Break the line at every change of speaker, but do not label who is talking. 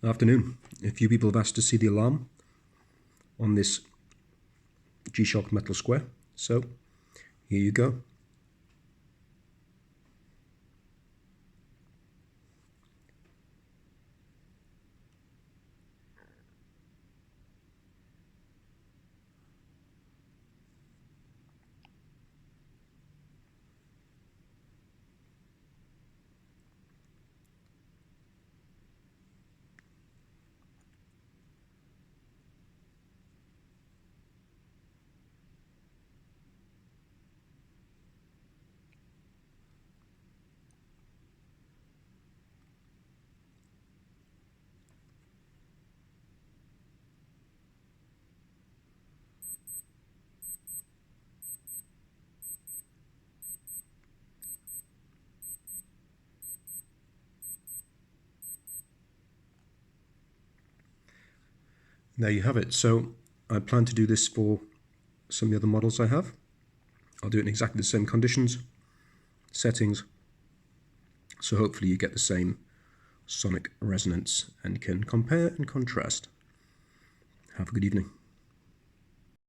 Afternoon. A few people have asked to see the alarm on this G-Shock Metal Square, so here you go. There you have it. So I plan to do this for some of the other models I have. I'll do it in exactly the same conditions, settings, so hopefully you get the same sonic resonance and can compare and contrast. Have a good evening.